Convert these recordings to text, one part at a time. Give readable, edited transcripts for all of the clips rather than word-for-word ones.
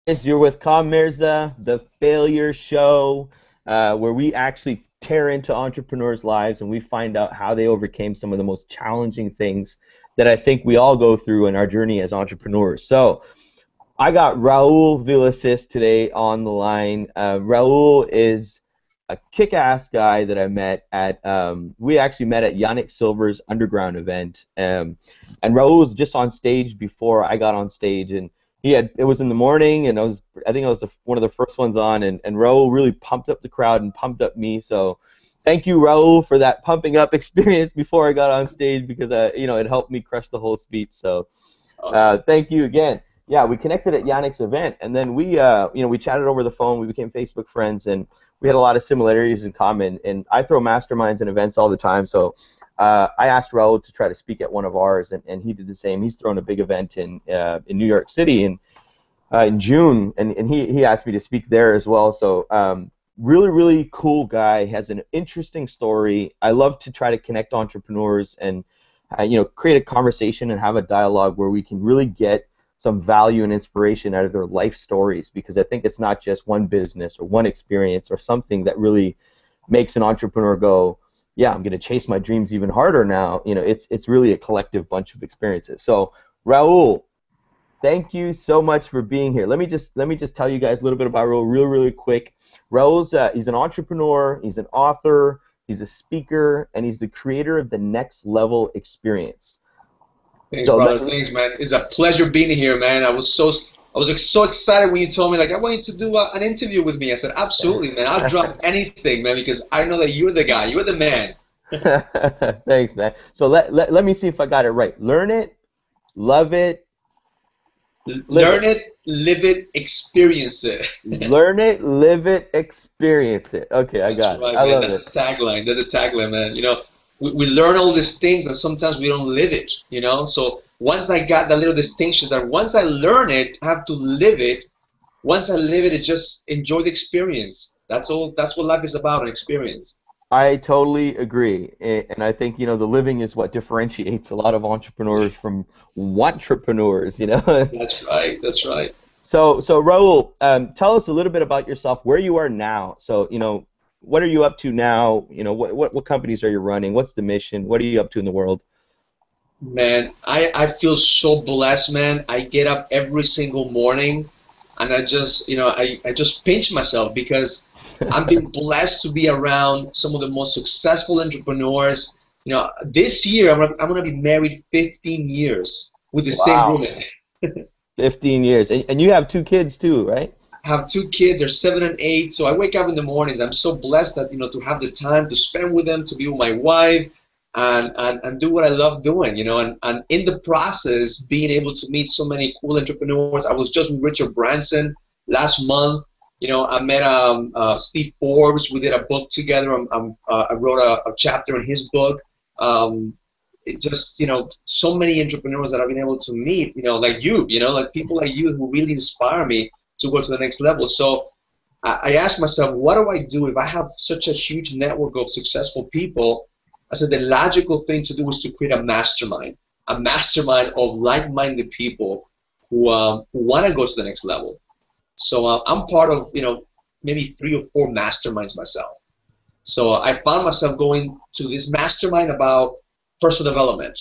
Guys, you're with Mirza, the Failure Show, where we actually tear into entrepreneurs' lives and we find out how they overcame some of the most challenging things that I think we all go through in our journey as entrepreneurs. So, I got Raul Villacis today on the line. Raul is a kick-ass guy that I met at, we actually met at Yannick Silver's underground event. And Raul was just on stage before I got on stage, and it was in the morning, and I think I was one of the first ones on, and Raul really pumped up the crowd and pumped up me. So thank you, Raul, for that pumping up experience before I got on stage, because it helped me crush the whole speech. So Awesome. thank you again. Yeah, we connected at Yannick's event, and then we chatted over the phone. We became Facebook friends, and we had a lot of similarities in common. And I throw masterminds and events all the time, so I asked Raul to try to speak at one of ours, and he did the same. He's thrown a big event in New York City in June, and he asked me to speak there as well. So really, really cool guy. Has an interesting story. I love to try to connect entrepreneurs and create a conversation and have a dialogue where we can really get some value and inspiration out of their life stories, because I think it's not just one business or one experience or something that really makes an entrepreneur go, yeah, I'm going to chase my dreams even harder now. It's really a collective bunch of experiences. So, Raul, thank you so much for being here. Let me just tell you guys a little bit about Raul really quick. Raul's he's an entrepreneur, he's an author, he's a speaker, and he's the creator of the Next Level Experience. Thanks, So brother. Thanks, man. It's a pleasure being here, man. I was so excited when you told me, like, I want you to do an interview with me. I said, absolutely, man. I'll drop anything, man, because I know that you're the guy. You're the man. thanks, man. So let me see if I got it right. Learn it, love it, live Learn it. it, live it, experience it. Learn it, live it, experience it. Okay, I That's got it. right, I man. love That's it. the tagline. That's the tagline, man. We learn all these things and sometimes we don't live it. So once I got that little distinction that once I learn it, I have to live it. Once I live it, just enjoy the experience. That's all. That's what life is about, an experience. I totally agree, and I think the living is what differentiates a lot of entrepreneurs from wantrepreneurs. That's right. That's right. So Raul, tell us a little bit about yourself, where you are now. So what are you up to now? What companies are you running? What's the mission? What are you up to in the world? Man, I feel so blessed, man. I get up every single morning and I just pinch myself because I'm being blessed to be around some of the most successful entrepreneurs. This year I'm gonna be married 15 years with the same Wow, woman. 15 years, and you have two kids too, right? I have two kids, they're 7 and 8, so I wake up in the mornings. I'm so blessed that to have the time to spend with them, to be with my wife, and do what I love doing. And in the process, being able to meet so many cool entrepreneurs. I was just with Richard Branson last month. I met Steve Forbes. We did a book together. I wrote a chapter in his book. It just so many entrepreneurs that I've been able to meet, like like people like you who really inspire me to go to the next level. So I asked myself, what do I do if I have such a huge network of successful people? I said the logical thing to do is to create a mastermind of like-minded people who want to go to the next level. So I'm part of maybe 3 or 4 masterminds myself. So I found myself going to this mastermind about personal development,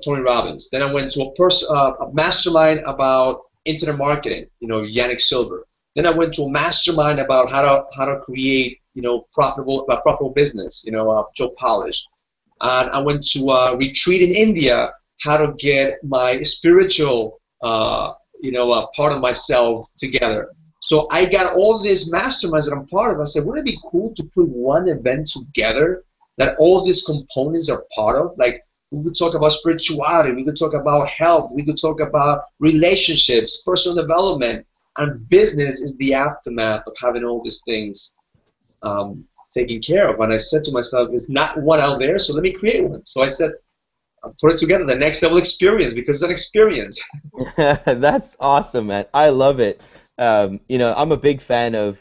Tony Robbins. Then I went to a mastermind about internet marketing, Yannick Silver. Then I went to a mastermind about how to create, profitable business, Joe Polish. And I went to a retreat in India, how to get my spiritual, part of myself together. So I got all these masterminds that I'm part of. I said, wouldn't it be cool to put one event together that all these components are part of? Like, we could talk about spirituality, we could talk about health, we could talk about relationships, personal development, and business is the aftermath of having all these things taken care of. And I said to myself, there's not one out there, so let me create one. So I said, I'll put it together, the next level experience, because it's an experience. That's awesome, man. I love it. I'm a big fan of,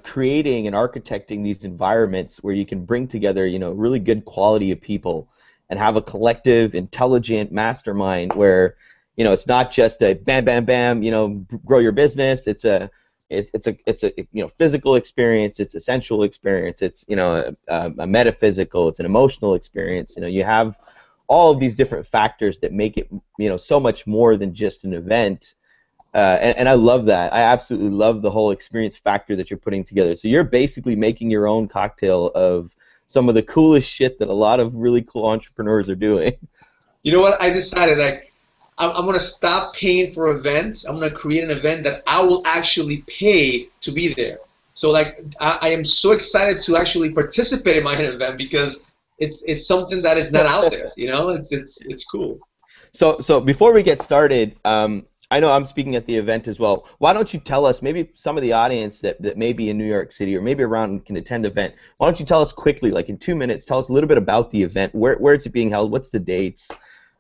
creating and architecting these environments where you can bring together, really good quality of people and have a collective, intelligent mastermind where, it's not just a bam, bam, bam, grow your business. It's a physical experience. It's a sensual experience. It's a metaphysical. It's an emotional experience. You have all of these different factors that make it so much more than just an event. And I love that. I absolutely love the whole experience factor that you're putting together. So you're basically making your own cocktail of some of the coolest shit that a lot of really cool entrepreneurs are doing. You know what? I decided, like, I'm going to stop paying for events. I'm going to create an event that I will actually pay to be there. So, like, I am so excited to actually participate in my event because it's something that is not out there. It's cool. So before we get started, I know I'm speaking at the event as well. Why don't you tell us, maybe some of the audience that may be in New York City or maybe around can attend the event, why don't you tell us quickly, like in 2 minutes, tell us a little bit about the event, where is it being held, what's the dates,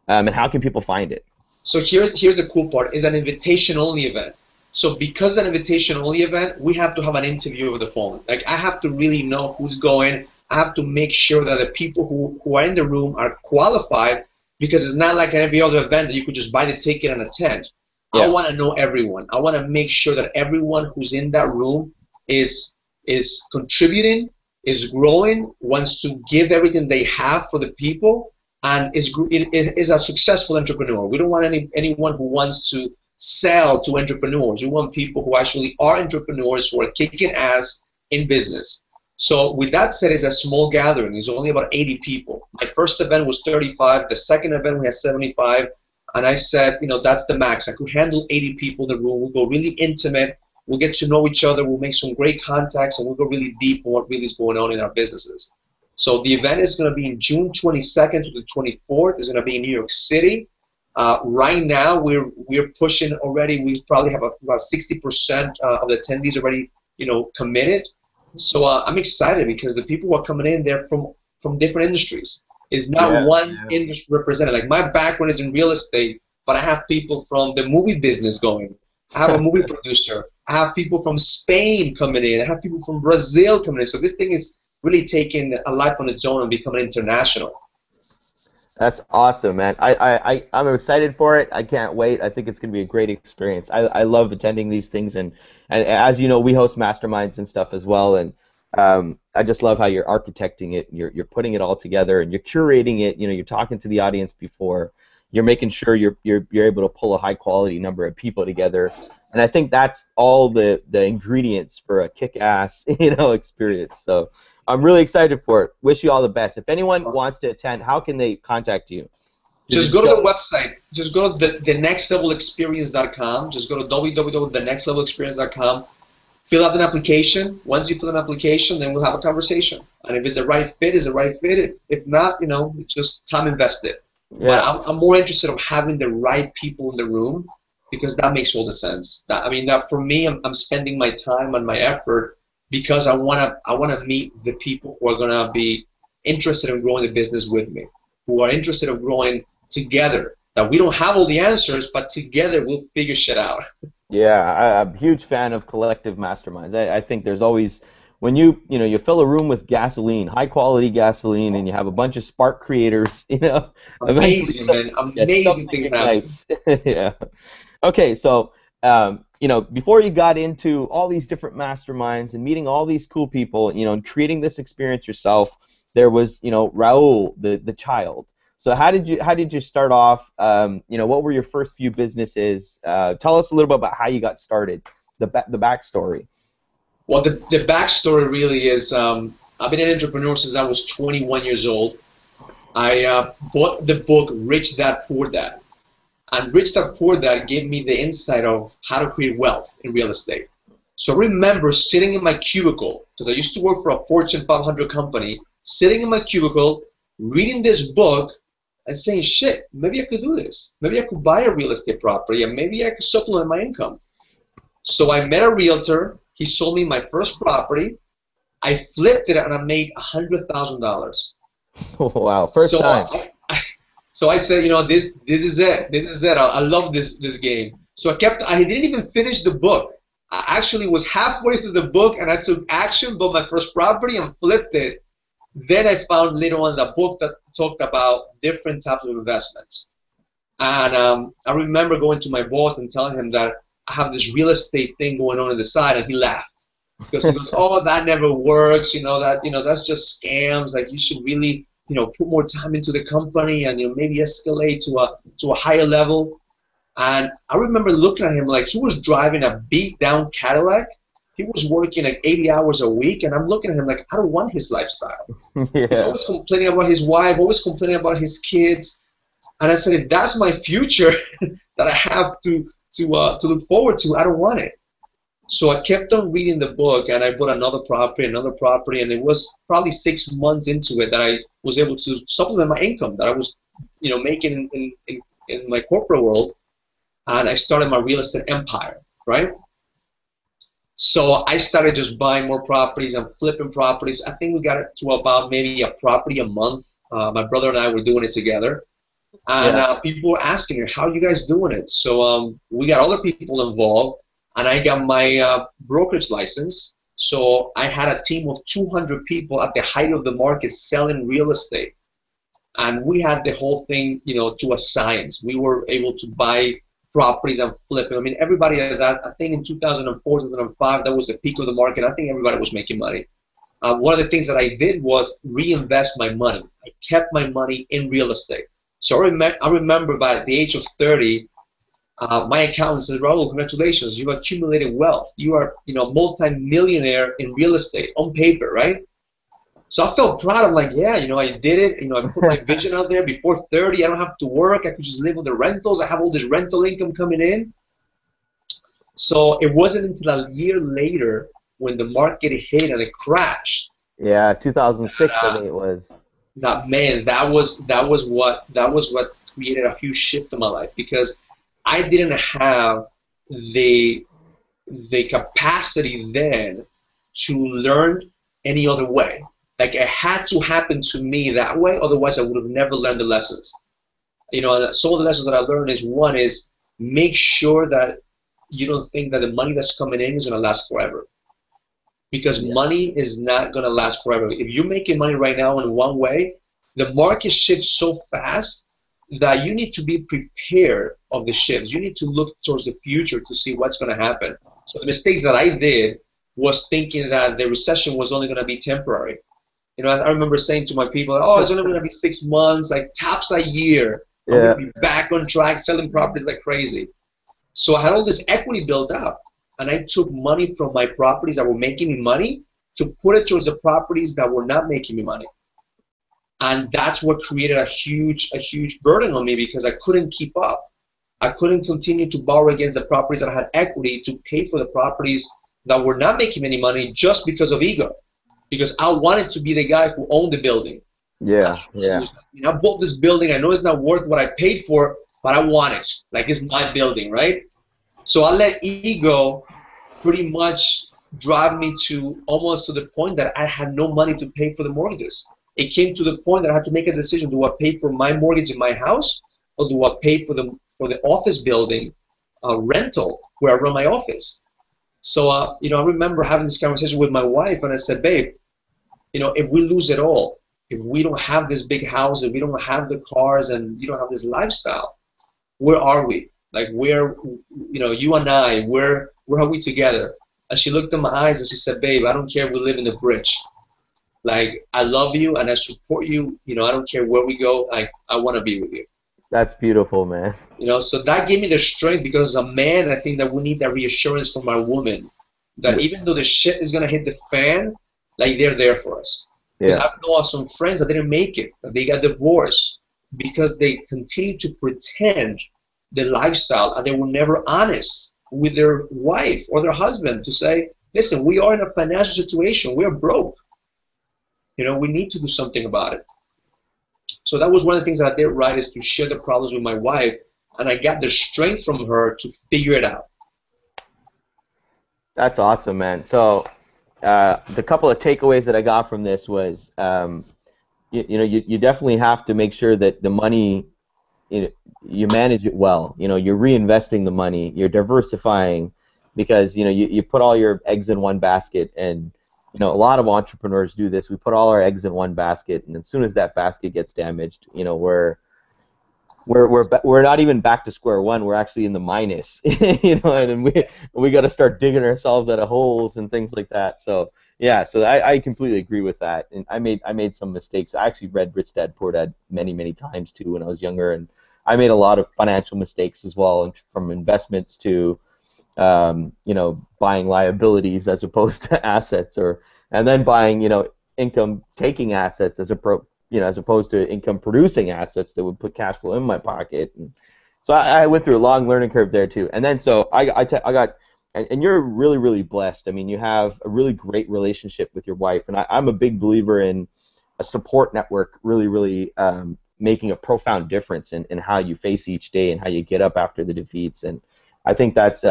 and how can people find it? So here's the cool part, it's an invitation-only event. So because it's an invitation-only event, we have to have an interview over the phone. Like, I have to really know who's going. I have to make sure that the people who are in the room are qualified, because it's not like every other event that you could just buy the ticket and attend. Yeah. I want to know everyone. I want to make sure that everyone who's in that room is contributing, is growing, wants to give everything they have for the people, and is a successful entrepreneur. We don't want anyone who wants to sell to entrepreneurs. We want people who actually are entrepreneurs, who are kicking ass in business. So with that said, it's a small gathering. It's only about 80 people. My first event was 35. The second event we had 75. And I said, that's the max. I could handle 80 people in the room. We'll go really intimate. We'll get to know each other. We'll make some great contacts, and we'll go really deep on what really is going on in our businesses. So the event is going to be in June 22nd to the 24th. It's going to be in New York City. Right now, we're pushing already. We probably have about 60% of the attendees already, committed. So I'm excited because the people who are coming in, they're from different industries. Is not one industry represented. Like, my background is in real estate, but I have people from the movie business going. I have a movie producer. I have people from Spain coming in. I have people from Brazil coming in. So this thing is really taking a life on its own and becoming international. That's awesome, man. I'm excited for it. I can't wait. I think it's going to be a great experience. I love attending these things, and as you know, we host masterminds and stuff as well, and I just love how you're architecting it. You're putting it all together, and you're curating it. You're talking to the audience before. You're making sure you're able to pull a high quality number of people together, and I think that's all the ingredients for a kick-ass experience. So I'm really excited for it. Wish you all the best. If anyone wants to attend, how can they contact you? Just go to the website. Just go to thenextlevelexperience.com. Just go to www.thenextlevelexperience.com. Fill out an application. Once you fill an application, then we'll have a conversation. And if it's the right fit, it's the right fit. If not, it's just time invested. Yeah. But I'm more interested in having the right people in the room, because that makes all the sense. That for me, I'm spending my time and my effort because I wanna meet the people who are gonna be interested in growing the business with me, who are interested in growing together. That we don't have all the answers, but together we'll figure shit out. Yeah, I'm a huge fan of collective masterminds. I think there's always, when you fill a room with gasoline, high quality gasoline, and you have a bunch of spark creators, amazing, man, amazing things happen. Yeah. Okay, so before you got into all these different masterminds and meeting all these cool people, and creating this experience yourself, there was Raul, the child. So how did you start off? What were your first few businesses? Tell us a little bit about how you got started, the backstory. Well, the backstory really is I've been an entrepreneur since I was 21 years old. I bought the book Rich Dad Poor Dad, and Rich Dad Poor Dad gave me the insight of how to create wealth in real estate. So I remember sitting in my cubicle, because I used to work for a Fortune 500 company, sitting in my cubicle, reading this book, and saying, shit, maybe I could do this. Maybe I could buy a real estate property, and maybe I could supplement my income. So I met a realtor. He sold me my first property. I flipped it, and I made $100,000. Wow, first time. So I said, this is it. This is it. I love this game. So I didn't even finish the book. I actually was halfway through the book, and I took action, bought my first property, and flipped it. Then I found later on the book that talked about different types of investments. And I remember going to my boss and telling him that I have this real estate thing going on the side, and he laughed because he goes, "Oh, that never works. That's just scams. Like you should really, put more time into the company and maybe escalate to a higher level." And I remember looking at him like he was driving a beat down Cadillac. He was working like 80 hours a week, and I'm looking at him like I don't want his lifestyle. He's Yeah. always complaining about his wife, always complaining about his kids. And I said, if that's my future that I have to look forward to, I don't want it. So I kept on reading the book, and I bought another property, and it was probably 6 months into it that I was able to supplement my income that I was, making in my corporate world, and I started my real estate empire, right? So I started just buying more properties and flipping properties. I think we got it to about maybe a property a month. My brother and I were doing it together. And Yeah. people were asking me, how are you guys doing it? So we got other people involved, and I got my brokerage license. So I had a team of 200 people at the height of the market selling real estate. And we had the whole thing, to a science. We were able to buy properties and flip them. I mean, everybody at that, I think in 2004, 2005, that was the peak of the market. I think everybody was making money. One of the things that I did was reinvest my money. I kept my money in real estate. So I remember by the age of 30, my accountant says, Raul, congratulations, you've accumulated wealth. You are, multi-millionaire in real estate on paper, right? So I felt proud. I'm like, yeah, I did it. I put my vision out there before 30. I don't have to work. I could just live on the rentals. I have all this rental income coming in. So it wasn't until a year later when the market hit and it crashed. Yeah, 2006, I Uh, think it was. that man, that was what created a huge shift in my life because I didn't have the the capacity then to learn any other way. Like it had to happen to me that way, otherwise I would have never learned the lessons. Some of the lessons that I learned is one is make sure that you don't think that the money that's coming in is gonna last forever. Because Yeah. money is not gonna last forever. If you're making money right now in one way, the market shifts so fast that you need to be prepared of the shifts. You need to look towards the future to see what's going to happen. So the mistakes that I did was thinking that the recession was only going to be temporary. I remember saying to my people, oh, it's only going to be 6 months, like tops a year. I'm going Yeah. to be back on track, selling properties like crazy. So I had all this equity built up, and I took money from my properties that were making me money to put it towards the properties that were not making me money. And that's what created a huge burden on me because I couldn't keep up. I couldn't continue to borrow against the properties that I had equity to pay for the properties that were not making any money just because of ego. Because I wanted to be the guy who owned the building. Yeah. Yeah. I bought this building. I know it's not worth what I paid for, but I want it. Like it's my building, right? So I let ego pretty much drive me to almost to the point that I had no money to pay for the mortgages. It came to the point that I had to make a decision: do I pay for my mortgage in my house, or do I pay for the office building rental where I run my office? So I remember having this conversation with my wife, and I said, babe, if we lose it all, if we don't have this big house, if we don't have the cars, and you don't have this lifestyle, where are we? Like where, you and I, where are we together? And she looked in my eyes and she said, babe, I don't care if we live in the bridge. Like I love you and I support you. I don't care where we go. Like I want to be with you. That's beautiful, man. So that gave me the strength because as a man, I think that we need that reassurance from our woman that even though the shit is gonna hit the fan, like they're there for us. Because Yeah. I've known some friends that didn't make it, that they got divorced because they continued to pretend the lifestyle and they were never honest with their wife or their husband to say, listen, we are in a financial situation, we're broke. We need to do something about it. So that was one of the things that I did right is to share the problems with my wife, and I got the strength from her to figure it out. That's awesome, man. So, the couple of takeaways that I got from this was, you definitely have to make sure that the money, you manage it well. You're reinvesting the money, you're diversifying, because you put all your eggs in one basket, and a lot of entrepreneurs do this. We put all our eggs in one basket, and as soon as that basket gets damaged, we're not even back to square one. We're actually in the minus, you know, and we got to start digging ourselves out of holes and things like that. So yeah, so I completely agree with that. And I made some mistakes. I actually read Rich Dad Poor Dad many times too when I was younger, and I made a lot of financial mistakes as well, and from investments to you know, buying liabilities as opposed to assets, or and then buying, you know, income taking assets as opposed to income producing assets that would put cash flow in my pocket. And so I went through a long learning curve there too. And then so I got and you're really blessed. I mean, you have a really great relationship with your wife, and I'm a big believer in a support network really making a profound difference in how you face each day and how you get up after the defeats. And I think that's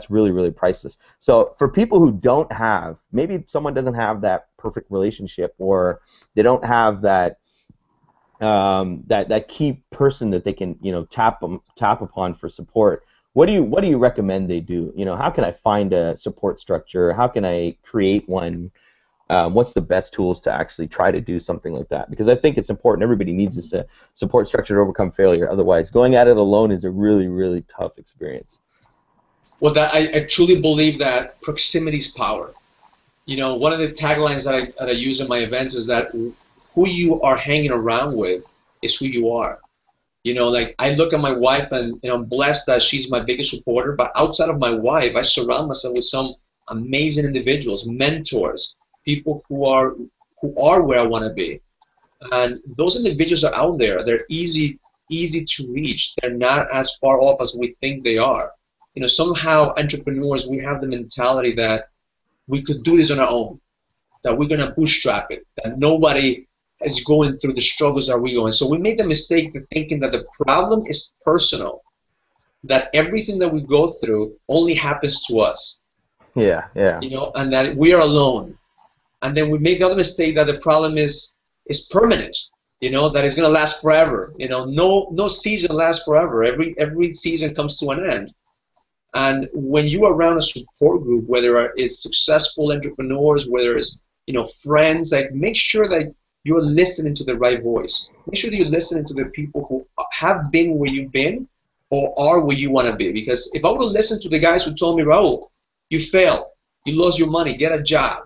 really priceless. So for people who don't have, maybe someone doesn't have that perfect relationship, or they don't have that that key person that they can, you know, tap upon for support. What do you recommend they do? You know, how can I find a support structure? How can I create one? What's the best tools to actually try to do something like that? Because I think it's important. Everybody needs this support structure to overcome failure. Otherwise, going at it alone is a really tough experience. Well, I truly believe that proximity is power. You know, one of the taglines that I use in my events is that who you are hanging around with is who you are. You know, like I look at my wife and I'm blessed that she's my biggest supporter, but outside of my wife, I surround myself with some amazing individuals, mentors, people who are where I want to be. And those individuals are out there. They're easy to reach. They're not as far off as we think they are. You know, somehow entrepreneurs, we have the mentality that we could do this on our own, that we're going to bootstrap it, that nobody is going through the struggles that we're going. So we make the mistake of thinking that the problem is personal, that everything that we go through only happens to us. Yeah. You know, and that we are alone. And then we make the other mistake that the problem is permanent. You know, that it's going to last forever. You know, no season lasts forever. Every season comes to an end. And when you are around a support group, whether it's successful entrepreneurs, whether it's, you know, friends, like make sure that you're listening to the right voice. Make sure that you're listening to the people who have been where you've been or are where you want to be. Because if I would have listened to the guys who told me, Raul, you failed, you lost your money, get a job,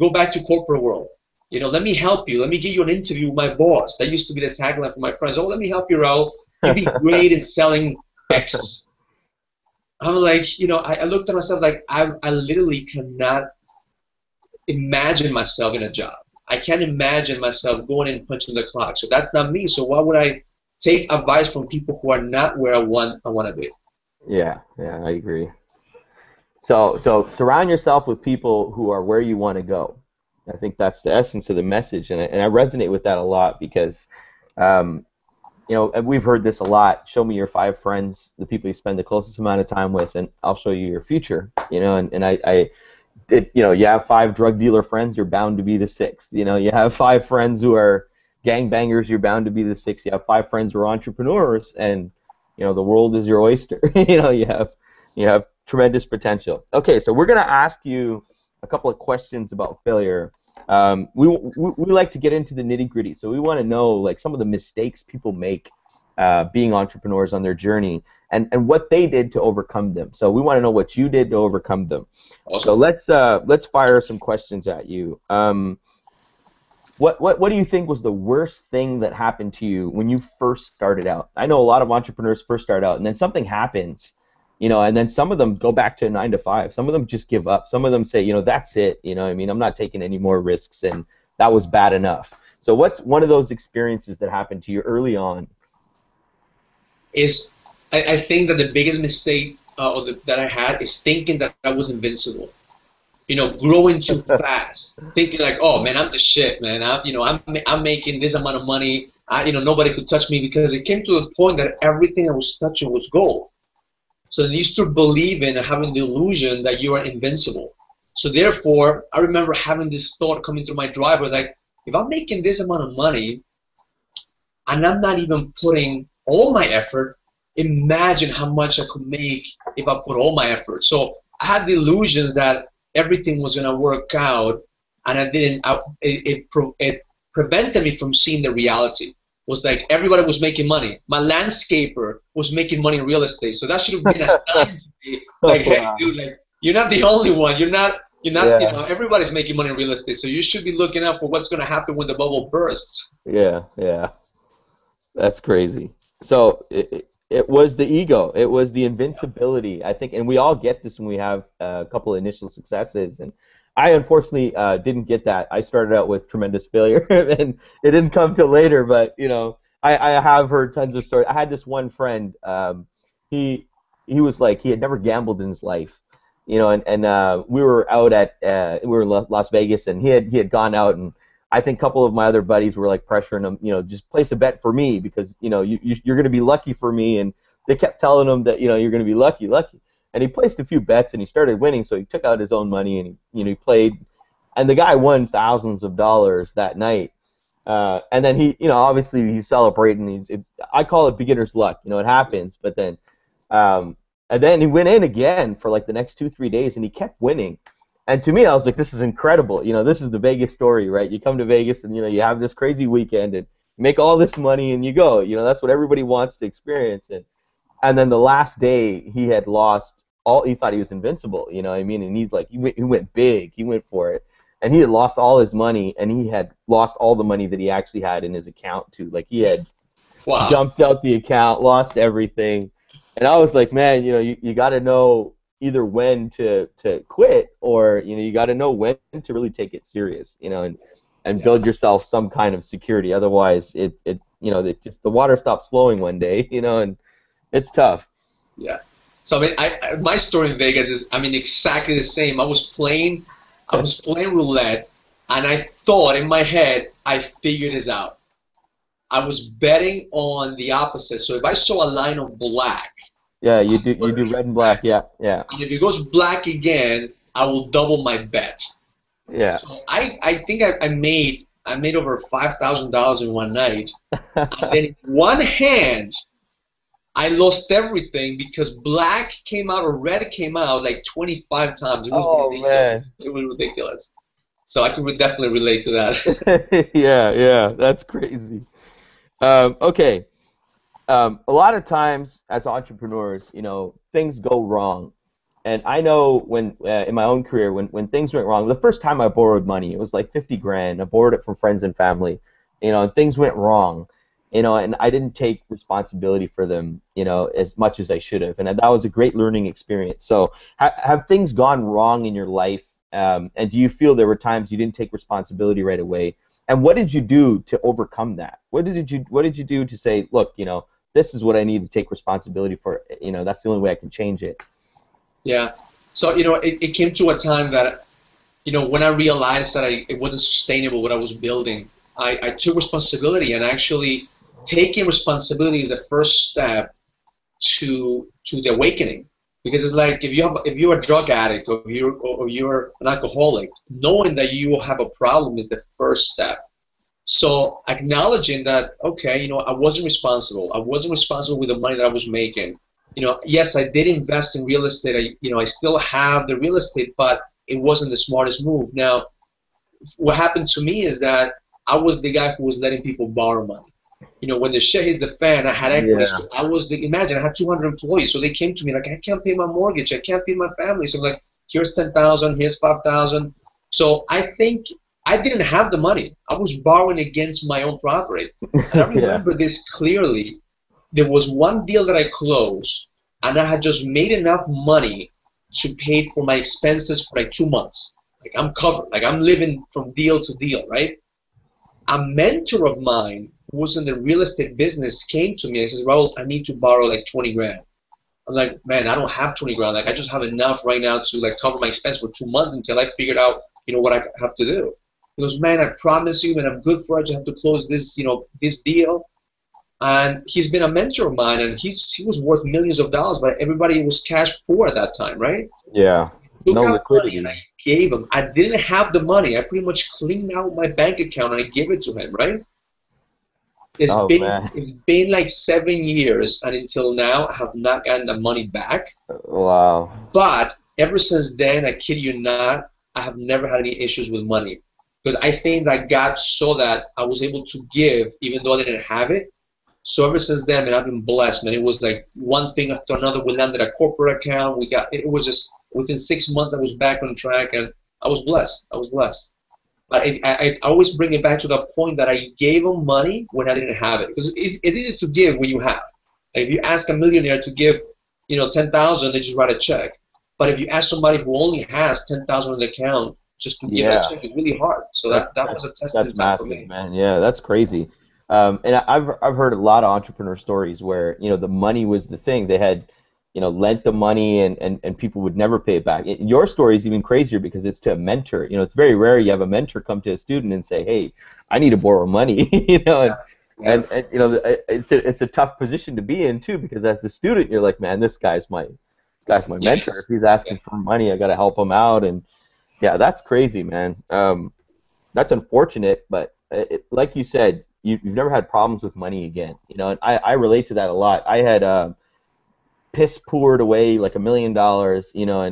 go back to corporate world. You know, let me help you. Let me get you an interview with my boss. That used to be the tagline for my friends. Oh, let me help you, Raul. You'd be great in selling X. I'm like, you know, I looked at myself like I literally cannot imagine myself in a job. I can't imagine myself going in and punching the clock. So that's not me. So why would I take advice from people who are not where I want to be? Yeah, I agree. So surround yourself with people who are where you want to go. I think that's the essence of the message, and I resonate with that a lot because you know, we've heard this a lot. Show me your 5 friends, the people you spend the closest amount of time with, and I'll show you your future. You know, you know, you have 5 drug dealer friends, you're bound to be the 6th. You know, you have 5 friends who are gangbangers, you're bound to be the 6th. You have 5 friends who are entrepreneurs, and you know, the world is your oyster. You know, you have tremendous potential. Okay, so we're gonna ask you a couple of questions about failure. We like to get into the nitty-gritty, so we want to know like some of the mistakes people make being entrepreneurs on their journey, and what they did to overcome them. So we want to know what you did to overcome them. Awesome. So let's fire some questions at you. What do you think was the worst thing that happened to you when you first started out? I know a lot of entrepreneurs first start out, and then something happens. You know, and then some of them go back to 9 to 5. Some of them just give up. Some of them say, you know, that's it. You know, I mean, I'm not taking any more risks, and that was bad enough. So what's one of those experiences that happened to you early on? I think that the biggest mistake that I had is thinking that I was invincible. You know, growing too fast, thinking like, oh man, I'm the shit, man. I'm making this amount of money. You know, nobody could touch me, because it came to a point that everything I was touching was gold. So you start believing and having the illusion that you are invincible. So therefore, I remember having this thought coming through my driver, like, if I'm making this amount of money and I'm not even putting all my effort, imagine how much I could make if I put all my effort. So I had the illusion that everything was going to work out, and I didn't. It prevented me from seeing the reality. was like everybody was making money. My landscaper was making money in real estate, so that should have been a sign to me, Oh, like, hey, wow. dude, like you're not the only one. You're not. Yeah, Everybody's making money in real estate, so you should be looking out for what's going to happen when the bubble bursts. yeah, yeah. That's crazy. So it was the ego. It was the invincibility, I think, and we all get this when we have a couple of initial successes. And I unfortunately didn't get that. I started out with tremendous failure, and it didn't come till later. But I have heard tons of stories. I had this one friend. He he was like he had never gambled in his life, and we were out at we were in Las Vegas, and he had gone out, and I think a couple of my other buddies were like pressuring him, just place a bet for me because you're going to be lucky for me, and they kept telling him that you're going to be lucky, and he placed a few bets and he started winning, so he took out his own money and he played, and the guy won thousands of dollars that night, and then he obviously he's celebrating. I call it beginner's luck, it happens, but then um, and then he went in again for like the next 2-3 days and he kept winning. And to me, I was like, this is incredible. This is the Vegas story, right? You come to Vegas and, you have this crazy weekend and you make all this money and you go. That's what everybody wants to experience. And then the last day, he had lost all. He thought he was invincible, you know what I mean? And he's like, he went big. He went for it. And he had lost all his money, and he had lost all the money that he actually had in his account, too. Like, he had Wow. dumped out the account, lost everything. And I was like, man, you got to know either when to quit, or you got to know when to really take it serious, and Yeah. build yourself some kind of security. Otherwise, the water stops flowing one day, and it's tough. Yeah. So I mean, my story in Vegas is, I mean, exactly the same. I was playing roulette, and I thought in my head I figured this out. I was betting on the opposite. So if I saw a line of black, Yeah, I you put do it in red and black, black. Yeah, yeah, and if it goes black again, I will double my bet. yeah. So I think I made over $5,000 in one night, and then in one hand I lost everything because black came out or red came out like 25 times. It was Oh man. ridiculous. It was ridiculous. So I could definitely relate to that. Yeah, yeah, that's crazy. Okay. A lot of times as entrepreneurs, things go wrong. And I know when in my own career, when things went wrong, the first time I borrowed money, it was like 50 grand. I borrowed it from friends and family, and things went wrong, and I didn't take responsibility for them, as much as I should have. And that was a great learning experience. So have things gone wrong in your life? And do you feel there were times you didn't take responsibility right away? And what did you do to overcome that? What did you do to say, look, this is what I need to take responsibility for. That's the only way I can change it. Yeah. So, it came to a time that, when I realized that it wasn't sustainable what I was building, I took responsibility, and actually taking responsibility is the first step to the awakening. Because it's like if you're a drug addict, or you're an alcoholic, knowing that you have a problem is the first step. So acknowledging that, okay, I wasn't responsible. I wasn't responsible with the money that I was making. Yes, I did invest in real estate. I still have the real estate, but it wasn't the smartest move. Now, what happened to me is that I was the guy who was letting people borrow money. When the shit hits the fan, I had equity. Yeah. So imagine I had 200 employees. So they came to me like, I can't pay my mortgage. I can't feed my family. So I'm like, here's 10,000, here's 5,000. So I think I didn't have the money. I was borrowing against my own property. And I Yeah. remember this clearly. There was one deal that I closed, and I had just made enough money to pay for my expenses for like 2 months. Like, I'm covered. Like, I'm living from deal to deal, right? A mentor of mine who was in the real estate business came to me and says, Raul, I need to borrow like 20 grand. I'm like, man, I don't have 20 grand. Like, I just have enough right now to like cover my expense for 2 months until I figured out, what I have to do. He goes, man, I promise you, man, I'm good for it. I just have to close this, this deal. And he's been a mentor of mine, and he was worth millions of dollars, but everybody was cash poor at that time, right? Yeah. Took No out money and liquidity. I gave him. I didn't have the money. I pretty much cleaned out my bank account and I gave it to him, right? It's Oh been man. it's been like 7 years, and until now I have not gotten the money back. Wow. But ever since then, I kid you not, I have never had any issues with money. because I think that God saw that I was able to give even though I didn't have it. So ever since then, man, I've been blessed, man. It was like one thing after another. We landed a corporate account. It was just within 6 months I was back on track, and I was blessed. I was blessed. But I always bring it back to the point that I gave them money when I didn't have it, because it's easy to give when you have. Like if you ask a millionaire to give, 10,000, they just write a check. But if you ask somebody who only has 10,000 in the account just to give a check, it's really hard. So that was a testing time for me. Man. Yeah, that's crazy. And I've heard a lot of entrepreneur stories where the money was the thing. They had lent the money and people would never pay it back. Your story is even crazier because it's to a mentor. It's very rare you have a mentor come to a student and say, "Hey, I need to borrow money." And it's a tough position to be in too, because as the student you're like, "Man, this guy's my mentor. If he's asking for money, I got to help him out." And yeah, that's crazy, man. That's unfortunate, but like you said, you've never had problems with money again. And I relate to that a lot. I had piss poured away like $1 million,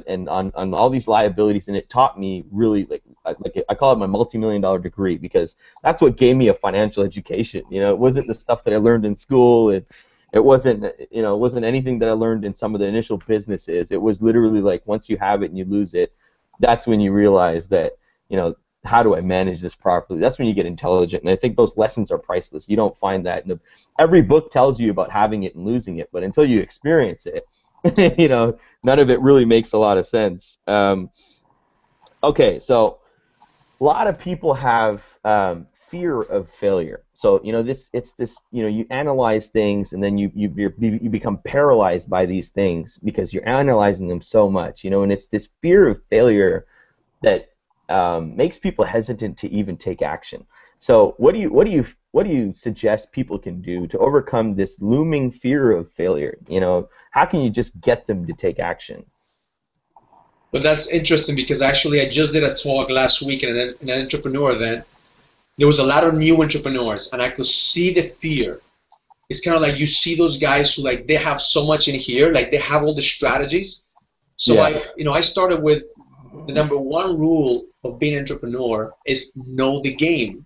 and on all these liabilities, and it taught me really like I call it my multi-million-dollar degree, because that's what gave me a financial education. It wasn't the stuff that I learned in school, and it wasn't anything that I learned in some of the initial businesses. It was literally like once you have it and you lose it, that's when you realize that how do I manage this properly? That's when you get intelligent, and I think those lessons are priceless. You don't find that every book tells you about having it and losing it, but until you experience it, none of it really makes a lot of sense. Okay, so a lot of people have fear of failure. So you analyze things, and then you become paralyzed by these things because you're analyzing them so much, and it's this fear of failure that makes people hesitant to even take action. So what do you suggest people can do to overcome this looming fear of failure? How can you just get them to take action? But that's interesting, because actually I just did a talk last week in an entrepreneur event. There was a lot of new entrepreneurs, and I could see the fear. It's kind of like you see those guys who like they have so much in here, like they have all the strategies. So yeah. I started with the number one rule of being an entrepreneur is know the game.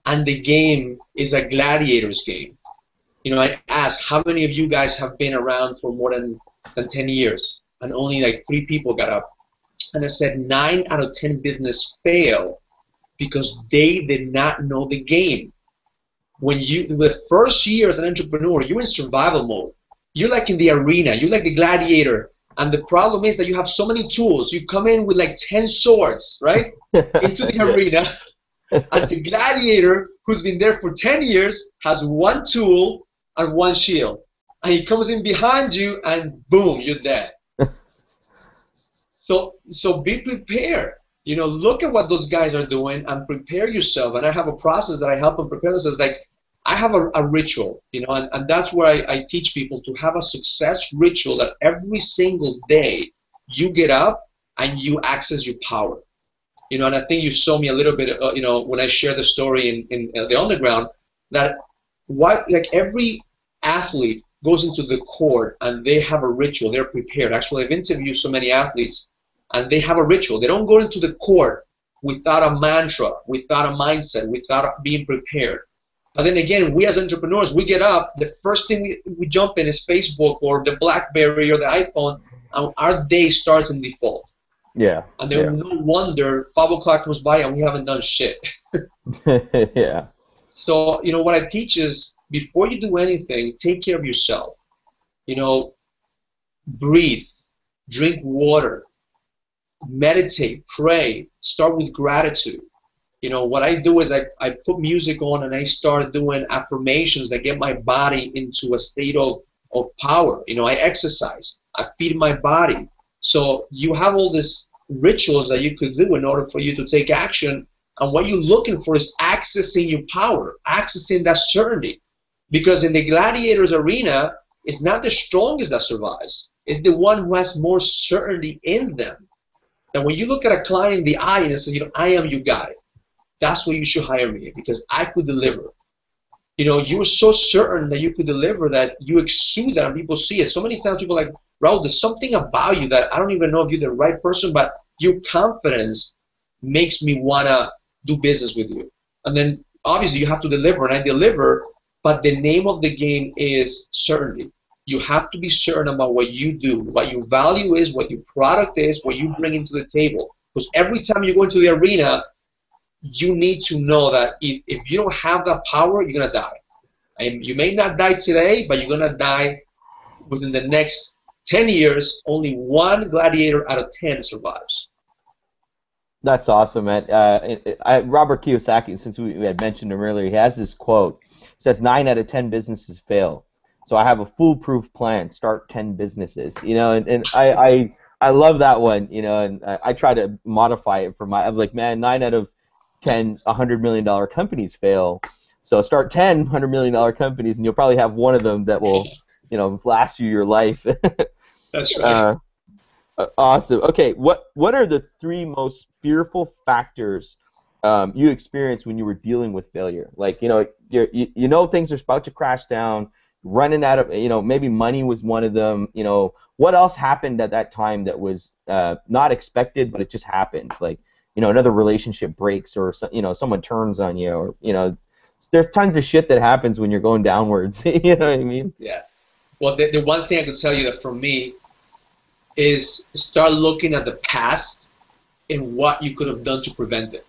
And the game is a gladiator's game. I asked, how many of you guys have been around for more than 10 years? And only like 3 people got up. And I said 9 out of 10 business fail because they did not know the game. The first year as an entrepreneur, you're in survival mode. You're like in the arena. You're like the gladiator. And the problem is that you have so many tools. You come in with like 10 swords, right, into the arena. And the gladiator, who's been there for 10 years, has 1 tool and 1 shield. And he comes in behind you, and boom, you're dead. So be prepared. Look at what those guys are doing and prepare yourself. And I have a process that I help them prepare themselves. Like I have a ritual, and that's where I teach people to have a success ritual that every single day you get up and you access your power. And I think you saw me a little bit, when I share the story in the underground, that like every athlete goes into the court and they have a ritual. They're prepared. Actually, I've interviewed so many athletes, and they have a ritual. They don't go into the court without a mantra, without a mindset, without being prepared. But then again, we as entrepreneurs, we get up, the first thing we jump in is Facebook or the BlackBerry or the iPhone, and our day starts in default. Yeah. And then no wonder 5 o'clock comes by and we haven't done shit. Yeah. So, what I teach is before you do anything, take care of yourself. Breathe, drink water, meditate, pray, start with gratitude. What I do is I put music on and I start doing affirmations that get my body into a state of power. I exercise, I feed my body. So you have all these rituals that you could do in order for you to take action. And what you're looking for is accessing your power, accessing that certainty. Because in the gladiator's arena, it's not the strongest that survives. It's the one who has more certainty in them. And when you look at a client in the eye and say, I am your guy, that's where you should hire me, because I could deliver. You were so certain that you could deliver that you exude that and people see it. So many times people are like, Raul, there's something about you that I don't even know if you're the right person, but your confidence makes me want to do business with you. And then obviously you have to deliver, and I deliver, but the name of the game is certainty. You have to be certain about what you do, what your value is, what your product is, what you bring into the table. Because every time you go into the arena, you need to know that if you don't have that power, you're going to die. And you may not die today, but you're going to die within the next 10 years. Only one gladiator out of 10 survives. That's awesome, man. Robert Kiyosaki, since we had mentioned him earlier, he has this quote. It says 9 out of 10 businesses fail. So I have a foolproof plan. Start 10 businesses. You know, and I love that one. You know, and I try to modify it for I'm like, man, 9 out of 10 $100 million companies fail. So start 10 $100 million companies, and you'll probably have one of them that will, you know, last you your life. That's right. Awesome. Okay, what are the 3 most fearful factors you experienced when you were dealing with failure? Like, you know, you know things are about to crash down, running out of, you know, maybe money was one of them. You know, what else happened at that time that was not expected, but it just happened? Like, you know, another relationship breaks, or you know, someone turns on you, or you know, there's tons of shit that happens when you're going downwards. You know what I mean? Yeah. Well, the one thing I could tell you that for me is start looking at the past and what you could have done to prevent it.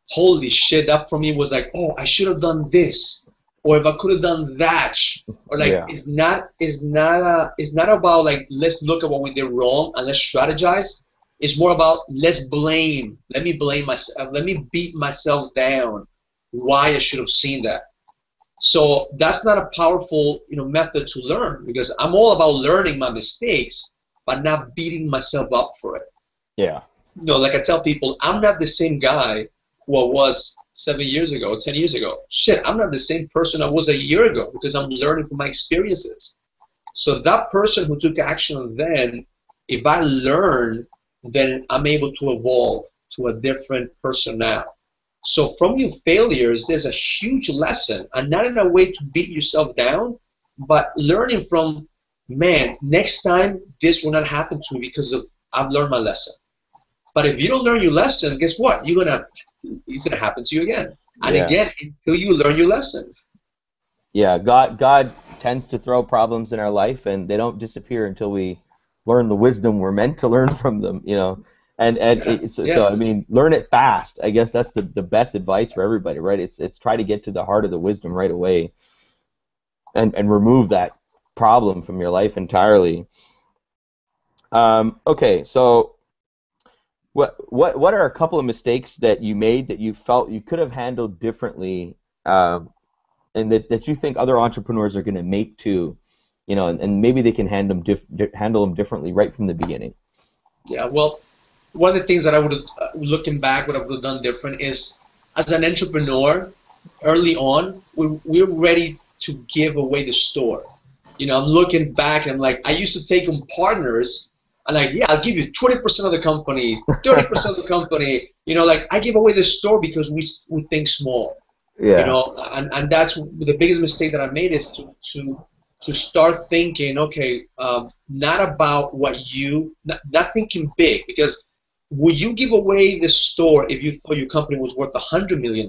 Holy shit, that for me was like, oh, I should have done this, or if I could have done that, or like, Yeah. it's not about like, let's look at what we did wrong and let's strategize. It's more about let's blame. Let me blame myself. Let me beat myself down. Why I should have seen that. So that's not a powerful, you know, method to learn, because I'm all about learning my mistakes, but not beating myself up for it. Yeah. You know, like I tell people, I'm not the same guy who I was 7 years ago, 10 years ago. Shit, I'm not the same person I was a year ago, because I'm learning from my experiences. So that person who took action then, if I learn, then I'm able to evolve to a different person now. So from your failures, there's a huge lesson, and not in a way to beat yourself down, but learning from, man, next time this will not happen to me because I've learned my lesson. But if you don't learn your lesson, guess what? It's gonna happen to you again and Yeah. again until you learn your lesson. Yeah, God tends to throw problems in our life, and they don't disappear until we learn the wisdom we're meant to learn from them. You know, and so I mean, learn it fast. I guess that's the best advice for everybody, right? It's try to get to the heart of the wisdom right away, and remove that problem from your life entirely. Okay, so what are a couple of mistakes that you made that you felt you could have handled differently? And that you think other entrepreneurs are going to make too, you know, and maybe they can handle them differently right from the beginning. Yeah, well, one of the things that I would have, looking back, what I would have done different is, as an entrepreneur, early on, we're ready to give away the store. You know, I'm looking back and I'm like, I used to take on partners, and like, yeah, I'll give you 20% of the company, 30% of the company. You know, like I give away the store because we think small. You Yeah. know, and that's the biggest mistake that I made, is to start thinking, okay, not about not thinking big, because would you give away the store if you thought your company was worth $100 million?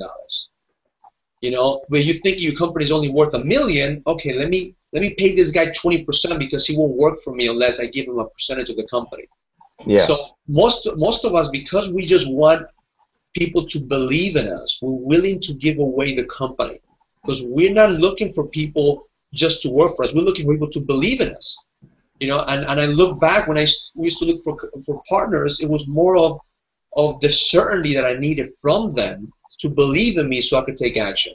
You know, when you think your company is only worth $1 million, okay, let me pay this guy 20% because he won't work for me unless I give him a percentage of the company. Yeah. So most of us, because we just want people to believe in us, we're willing to give away the company, because we're not looking for people just to work for us. We're looking for people to believe in us. You know, and I look back when we used to look for partners, it was more of the certainty that I needed from them to believe in me so I could take action.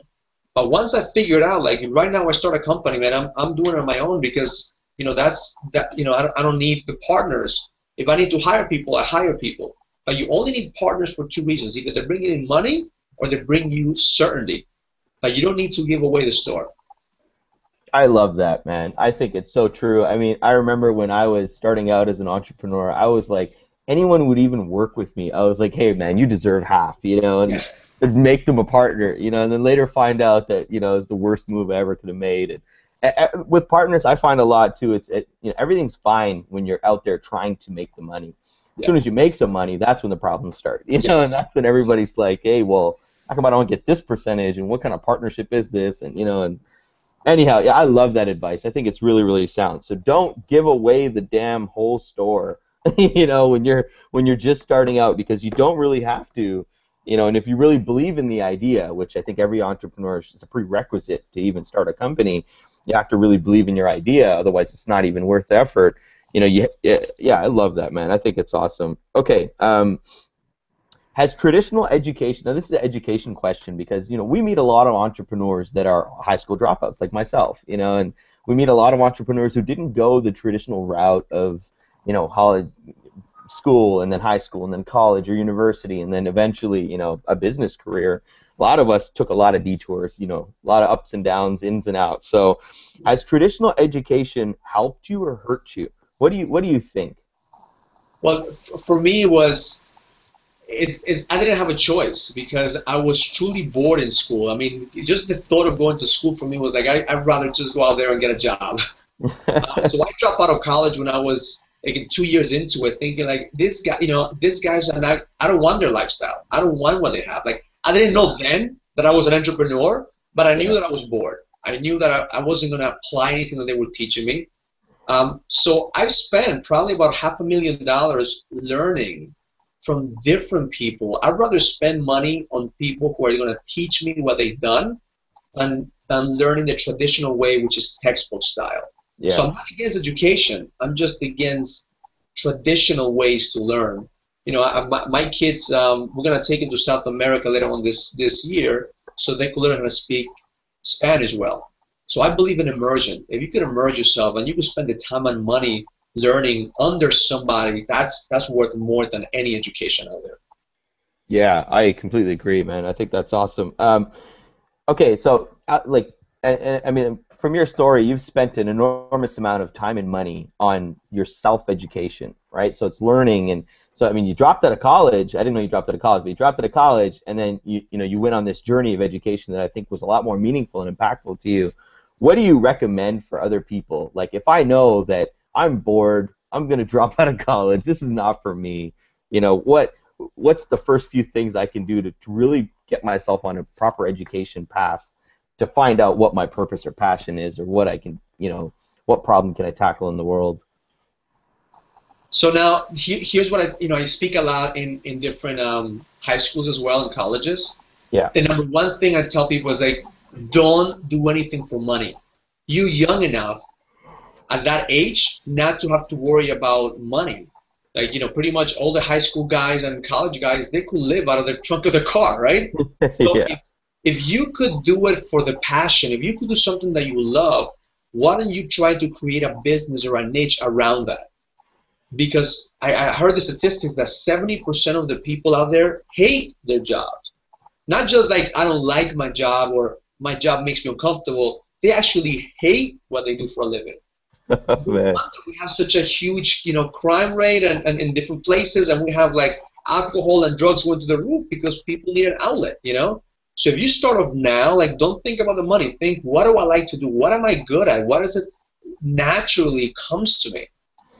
But once I figured out, like right now I start a company, man, I'm doing it on my own, because, you know, you know, I don't need the partners. If I need to hire people, I hire people. But you only need partners for 2 reasons. Either they bring in money or they bring you certainty. But you don't need to give away the store. I love that, man. I think it's so true. I mean, I remember when I was starting out as an entrepreneur, I was like, anyone would even work with me, I was like, hey, man, you deserve half, you know, and Yeah. make them a partner, you know, and then later find out that, you know, it's the worst move I ever could have made. And with partners, I find a lot too. You know, everything's fine when you're out there trying to make the money. As soon as you make some money, that's when the problems start. You know, and Yes. that's when everybody's like, hey, well, how come I don't get this percentage? And what kind of partnership is this? And, you know, and anyhow, yeah, I love that advice. I think it's really, really sound. So don't give away the damn whole store, you know, when you're just starting out, because you don't really have to, you know. And if you really believe in the idea, which I think every entrepreneur is a prerequisite to even start a company, you have to really believe in your idea. Otherwise, it's not even worth the effort. You know, yeah, I love that, man. I think it's awesome. Okay, has traditional education, now this is an education question, because, you know, we meet a lot of entrepreneurs that are high school dropouts, like myself, you know, and we meet a lot of entrepreneurs who didn't go the traditional route of, you know, school and then high school and then college or university and then eventually, you know, a business career. A lot of us took a lot of detours, you know, a lot of ups and downs, ins and outs. So has traditional education helped you or hurt you? What do you think? Well, for me, it was I didn't have a choice because I was truly bored in school. I mean, just the thought of going to school for me was like I'd rather just go out there and get a job. So I dropped out of college when I was like 2 years into it, thinking like this guy, you know, these guys, and I don't want their lifestyle. I don't want what they have. Like I didn't know then that I was an entrepreneur, but I knew Yeah. that I was bored. I knew that I wasn't going to apply anything that they were teaching me. So I've spent probably about $500,000 learning from different people. I'd rather spend money on people who are going to teach me what they've done than learning the traditional way, which is textbook style. So Yeah. I'm not against education. I'm just against traditional ways to learn. You know, my kids, we're going to take them to South America later on this year so they could learn how to speak Spanish well. So I believe in immersion. If you could immerse yourself and you could spend the time and money learning under somebody, that's worth more than any education out there. Yeah, I completely agree, man. I think that's awesome. Okay, so like, I mean, from your story, you've spent an enormous amount of time and money on your self-education, right? So it's learning, and so I mean, you dropped out of college. I didn't know you dropped out of college, but you dropped out of college, and then you know you went on this journey of education that I think was a lot more meaningful and impactful to you. What do you recommend for other people? Like, if I know that I'm bored, I'm gonna drop out of college. This is not for me. You know, what's the first few things I can do to really get myself on a proper education path to find out what my purpose or passion is, or what I can, you know, what problem can I tackle in the world? So now here's what I speak a lot in different high schools as well and colleges. Yeah. The number one thing I tell people is like, don't do anything for money. You young enough at that age not to have to worry about money. Like, you know, pretty much all the high school guys and college guys, they could live out of the trunk of the car, right? So Yeah. if you could do it for the passion, if you could do something that you love, why don't you try to create a business or a niche around that? Because I heard the statistics that 70% of the people out there hate their jobs. Not just like, I don't like my job or my job makes me uncomfortable. They actually hate what they do for a living. No Man. wonder we have such a huge, you know, crime rate and in different places, and we have like alcohol and drugs going to the roof because people need an outlet, you know. So if you start off now, like, don't think about the money. Think, what do I like to do? What am I good at? What is it naturally comes to me?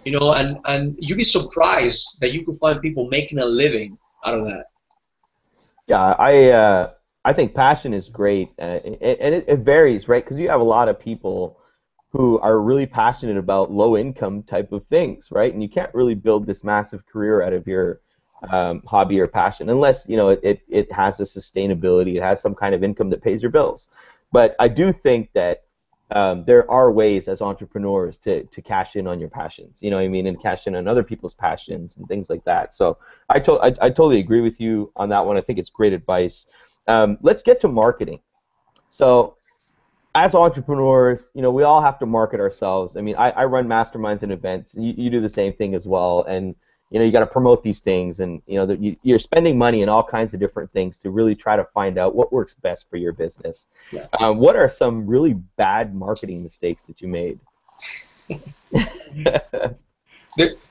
You know, and you'd be surprised that you could find people making a living out of that. Yeah, I think passion is great, and it varies, right? Because you have a lot of people who are really passionate about low income type of things, right? And you can't really build this massive career out of your hobby or passion unless, you know, it has a sustainability, it has some kind of income that pays your bills. But I do think that there are ways as entrepreneurs to cash in on your passions, you know what I mean, and cash in on other people's passions and things like that. So I totally agree with you on that one. I think it's great advice. Let's get to marketing. So as entrepreneurs, you know, we all have to market ourselves. I mean, I run masterminds and events. You do the same thing as well, and you know, you got to promote these things, and you know, you're spending money in all kinds of different things to really try to find out what works best for your business. Yeah. What are some really bad marketing mistakes that you made?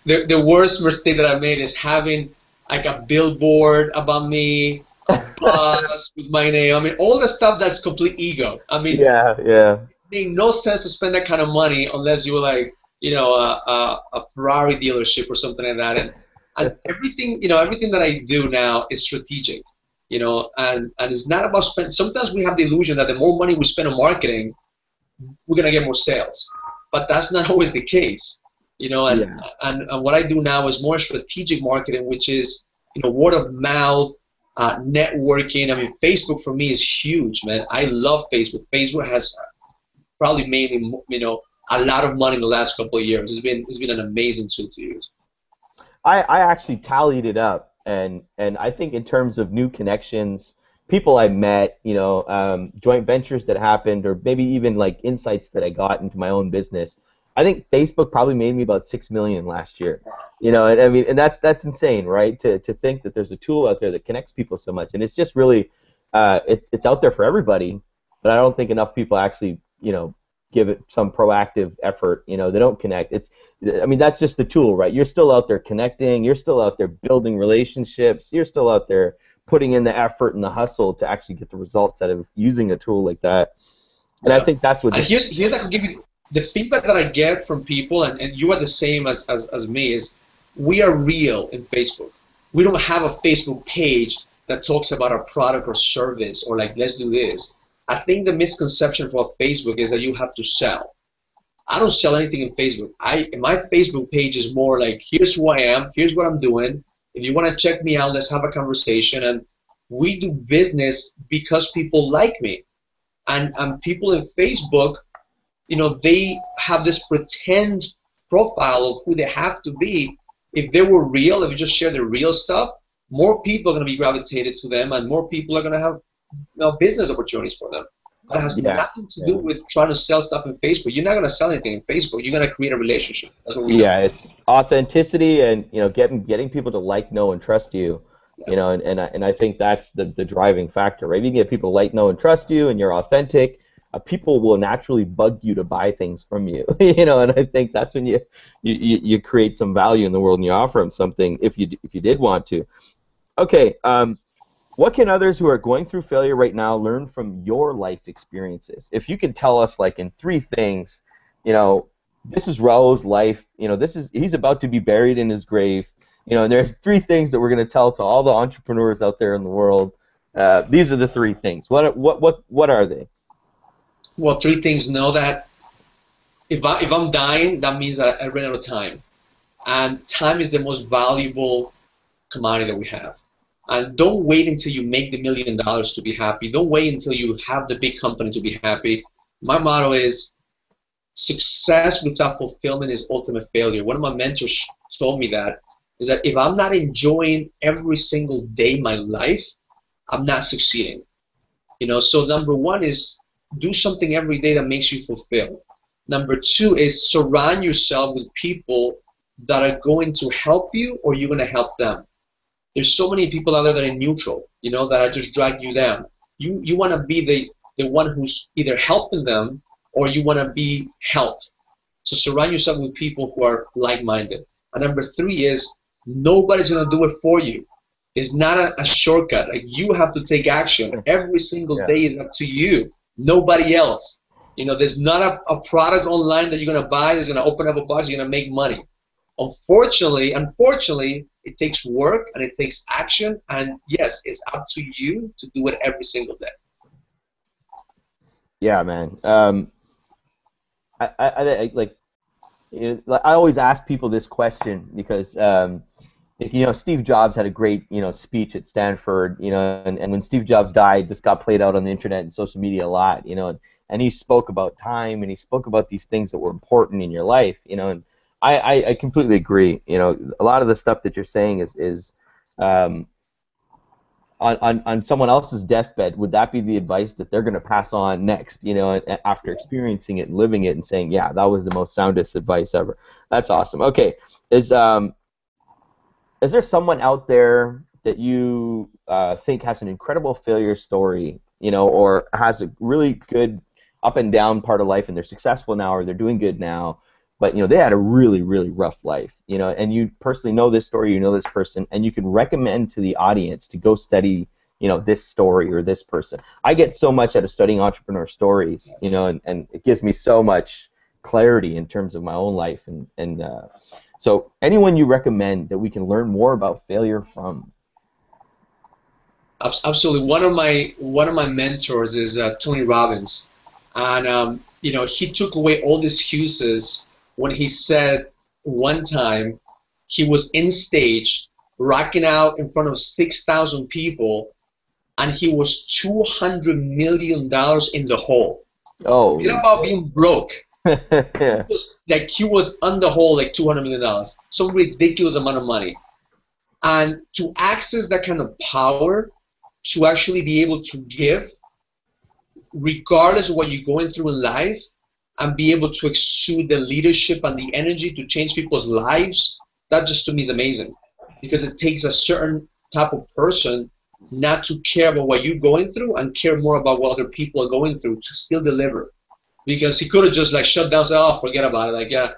The worst mistake that I made is having like a billboard about me, a bus with my name. I mean, all the stuff that's complete ego. I mean, Yeah, yeah, it made no sense to spend that kind of money unless you were like, you know, a Ferrari dealership or something like that. And everything, everything that I do now is strategic, and it's not about spend. Sometimes we have the illusion that the more money we spend on marketing, we're gonna get more sales, but that's not always the case, And Yeah. and what I do now is more strategic marketing, which is word of mouth, networking. I mean, Facebook for me is huge, man. I love Facebook. Facebook has probably made me, a lot of money in the last couple of years. It's been an amazing tool to use. I actually tallied it up, and I think in terms of new connections, people I met, joint ventures that happened, or maybe even like insights that I got into my own business. I think Facebook probably made me about 6 million last year. And I mean, and that's insane, right? To think that there's a tool out there that connects people so much, and it's just really, it's out there for everybody, but I don't think enough people actually, give it some proactive effort. They don't connect. I mean, that's just the tool, right? You're still out there connecting. You're still out there building relationships. You're still out there putting in the effort and the hustle to actually get the results out of using a tool like that. And I Yeah. think that's what. And here's I can give you the feedback that I get from people, and you are the same as me, is we are real in Facebook. We don't have a Facebook page that talks about our product or service or like, let's do this. I think the misconception about Facebook is that you have to sell. I don't sell anything in Facebook. My Facebook page is more like, here's who I am, here's what I'm doing. If you want to check me out, let's have a conversation. And we do business because people like me. And people in Facebook, they have this pretend profile of who they have to be. If they were real, if you just share the real stuff, more people are going to be gravitated to them, and more people are going to have business opportunities for them. That has nothing to do with trying to sell stuff in Facebook. You're not going to sell anything in Facebook. You're going to create a relationship. That's what we do. Yeah, it's authenticity and getting people to like, know, and trust you. And I think that's the driving factor, right? If you can get people to like, know, and trust you, and you're authentic, people will naturally bug you to buy things from you. And I think that's when you create some value in the world and you offer them something if you did want to. Okay. What can others who are going through failure right now learn from your life experiences? If you can tell us, like, in 3 things, this is Raul's life. He's about to be buried in his grave. And there's 3 things that we're going to tell to all the entrepreneurs out there in the world. These are the 3 things. What are they? Well, 3 things. Know that if I'm dying, that means that I ran out of time, and time is the most valuable commodity that we have. And don't wait until you make the $1 million to be happy. Don't wait until you have the big company to be happy. My motto is, success without fulfillment is ultimate failure. One of my mentors told me that, is that if I'm not enjoying every single day of my life, I'm not succeeding. So number 1 is do something every day that makes you fulfilled. Number 2 is surround yourself with people that are going to help you, or you're going to help them. There's so many people out there that are neutral, that are just drag you down. You want to be the one who's either helping them, or you want to be helped. So surround yourself with people who are like-minded. And number 3 is nobody's going to do it for you. It's not a shortcut. Like, you have to take action. Every single day is up to you. Nobody else. There's not a product online that you're going to buy that's going to open up a box, you're going to make money. Unfortunately, it takes work and it takes action, and yes, it's up to you to do it every single day. Yeah, man. I always ask people this question because Steve Jobs had a great speech at Stanford, and when Steve Jobs died, this got played out on the internet and social media a lot, and he spoke about time, and he spoke about these things that were important in your life, and I completely agree. A lot of the stuff that you're saying is on someone else's deathbed, would that be the advice that they're going to pass on next, after experiencing it and living it and saying, yeah, that was the most soundest advice ever? That's awesome. Okay, is there someone out there that you think has an incredible failure story, or has a really good up and down part of life, and they're successful now, or they're doing good now, but they had a really, really rough life, and you personally know this story, you know this person, and you can recommend to the audience to go study, this story or this person? I get so much out of studying entrepreneur stories, and it gives me so much clarity in terms of my own life, and So anyone you recommend that we can learn more about failure from? Absolutely. One of my mentors is Tony Robbins, and he took away all the excuses when he said one time he was in stage, rocking out in front of 6,000 people, and he was $200 million in the hole. Oh, Forget about being broke. He yeah. was like he was on the hole like $200 million, some ridiculous amount of money, and to access that kind of power, to actually be able to give regardless of what you're going through in life, and be able to exude the leadership and the energy to change people's lives, that just to me is amazing. Because it takes a certain type of person not to care about what you're going through and care more about what other people are going through to still deliver. Because he could have just like shut down and said, oh, forget about it. Like, yeah,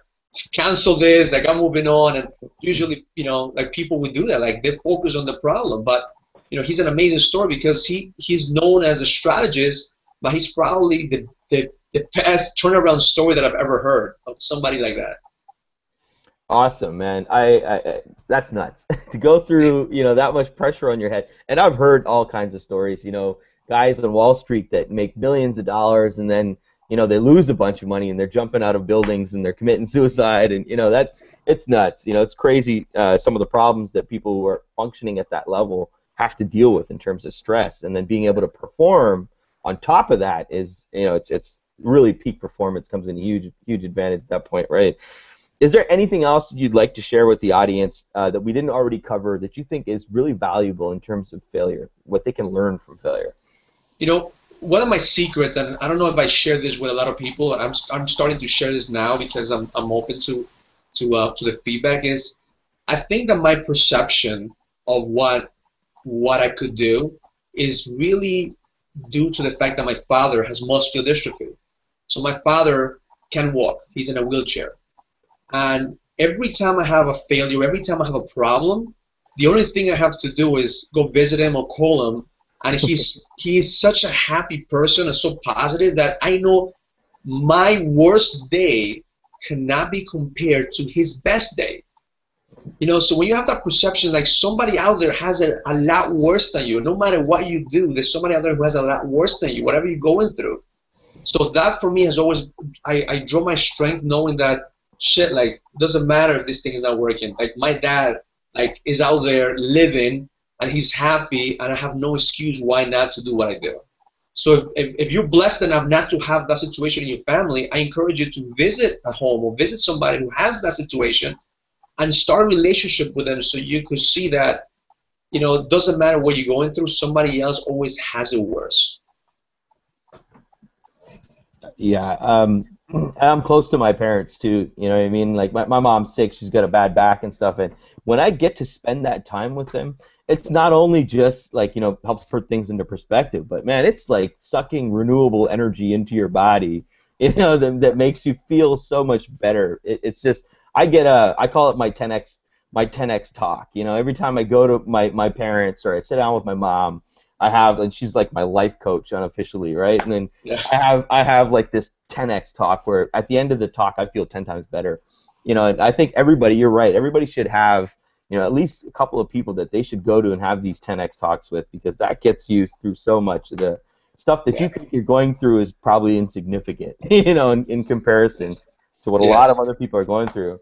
cancel this, like I'm moving on. And usually, like people would do that. Like they focus on the problem. But, he's an amazing story because he's known as a strategist, but he's probably the best turnaround story that I've ever heard of somebody like that. Awesome, man. That's nuts to go through, that much pressure on your head. And I've heard all kinds of stories, guys on Wall Street that make millions of dollars and then, they lose a bunch of money and they're jumping out of buildings and they're committing suicide and, that it's nuts. It's crazy some of the problems that people who are functioning at that level have to deal with in terms of stress, and then being able to perform on top of that is, it's really peak performance comes in a huge advantage at that point, right? Is there anything else you'd like to share with the audience that we didn't already cover that you think is really valuable in terms of failure, what they can learn from failure? One of my secrets, and I don't know if I share this with a lot of people, and I'm starting to share this now because I'm open to the feedback, is I think that my perception of what I could do is really due to the fact that my father has muscular dystrophy. So my father can walk. He's in a wheelchair. And every time I have a failure, every time I have a problem, the only thing I have to do is go visit him or call him. And he is such a happy person and so positive that I know my worst day cannot be compared to his best day. So when you have that perception, like somebody out there has it a lot worse than you, no matter what you do, there's somebody out there who has a lot worse than you, whatever you're going through. So that for me has always, I draw my strength knowing that, shit, like, doesn't matter if this thing is not working. Like, my dad, like, is out there living, and he's happy, and I have no excuse why not to do what I do. So if you're blessed enough not to have that situation in your family, I encourage you to visit a home or visit somebody who has that situation and start a relationship with them so you could see that, it doesn't matter what you're going through, somebody else always has it worse. Yeah, I'm close to my parents too. You know what I mean? Like my mom's sick; she's got a bad back and stuff. And when I get to spend that time with them, it's not only just like helps put things into perspective, but man, it's like sucking renewable energy into your body. That makes you feel so much better. It's just I call it my 10x talk. Every time I go to my parents or I sit down with my mom, and she's like my life coach unofficially, right? And then Yeah. I have like this 10x talk where at the end of the talk I feel 10 times better. And I think you're right. Everybody should have, at least a couple of people that they should go to and have these 10x talks with, because that gets you through so much of the stuff that you think you're going through is probably insignificant, in comparison to what a lot of Yes. other people are going through.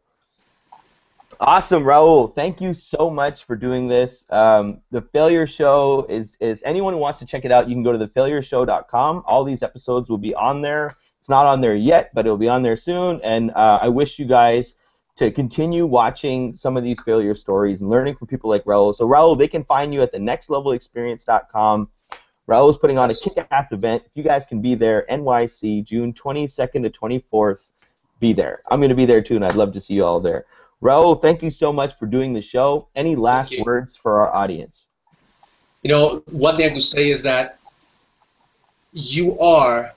Awesome, Raul. Thank you so much for doing this. The Failure Show is anyone who wants to check it out, you can go to thefailureshow.com. All these episodes will be on there. It's not on there yet, but it'll be on there soon. And I wish you guys to continue watching some of these failure stories and learning from people like Raul. So, Raul, they can find you at thenextlevelexperience.com. Raul is putting on a kick-ass event. If you guys can be there, NYC, June 22nd to 24th, be there. I'm going to be there too, and I'd love to see you all there. Raul, thank you so much for doing the show. Any last words for our audience? One thing I could say is that you are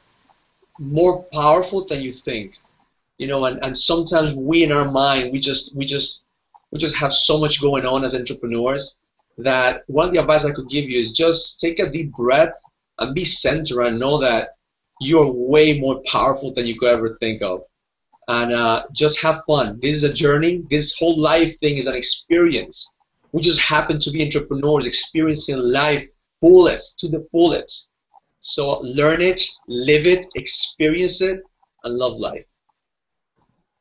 more powerful than you think. And sometimes we in our mind we just have so much going on as entrepreneurs that one of the advice I could give you is just take a deep breath and be centered and know that you're way more powerful than you could ever think of. and just have fun. This is a journey. This whole life thing is an experience. We just happen to be entrepreneurs experiencing life fullest to the fullest. So learn it, live it, experience it, and love life.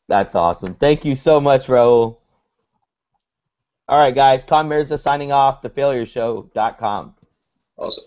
That's awesome. Thank you so much, Raul. All right, guys. Mirza signing off, thefailureshow.com. Awesome.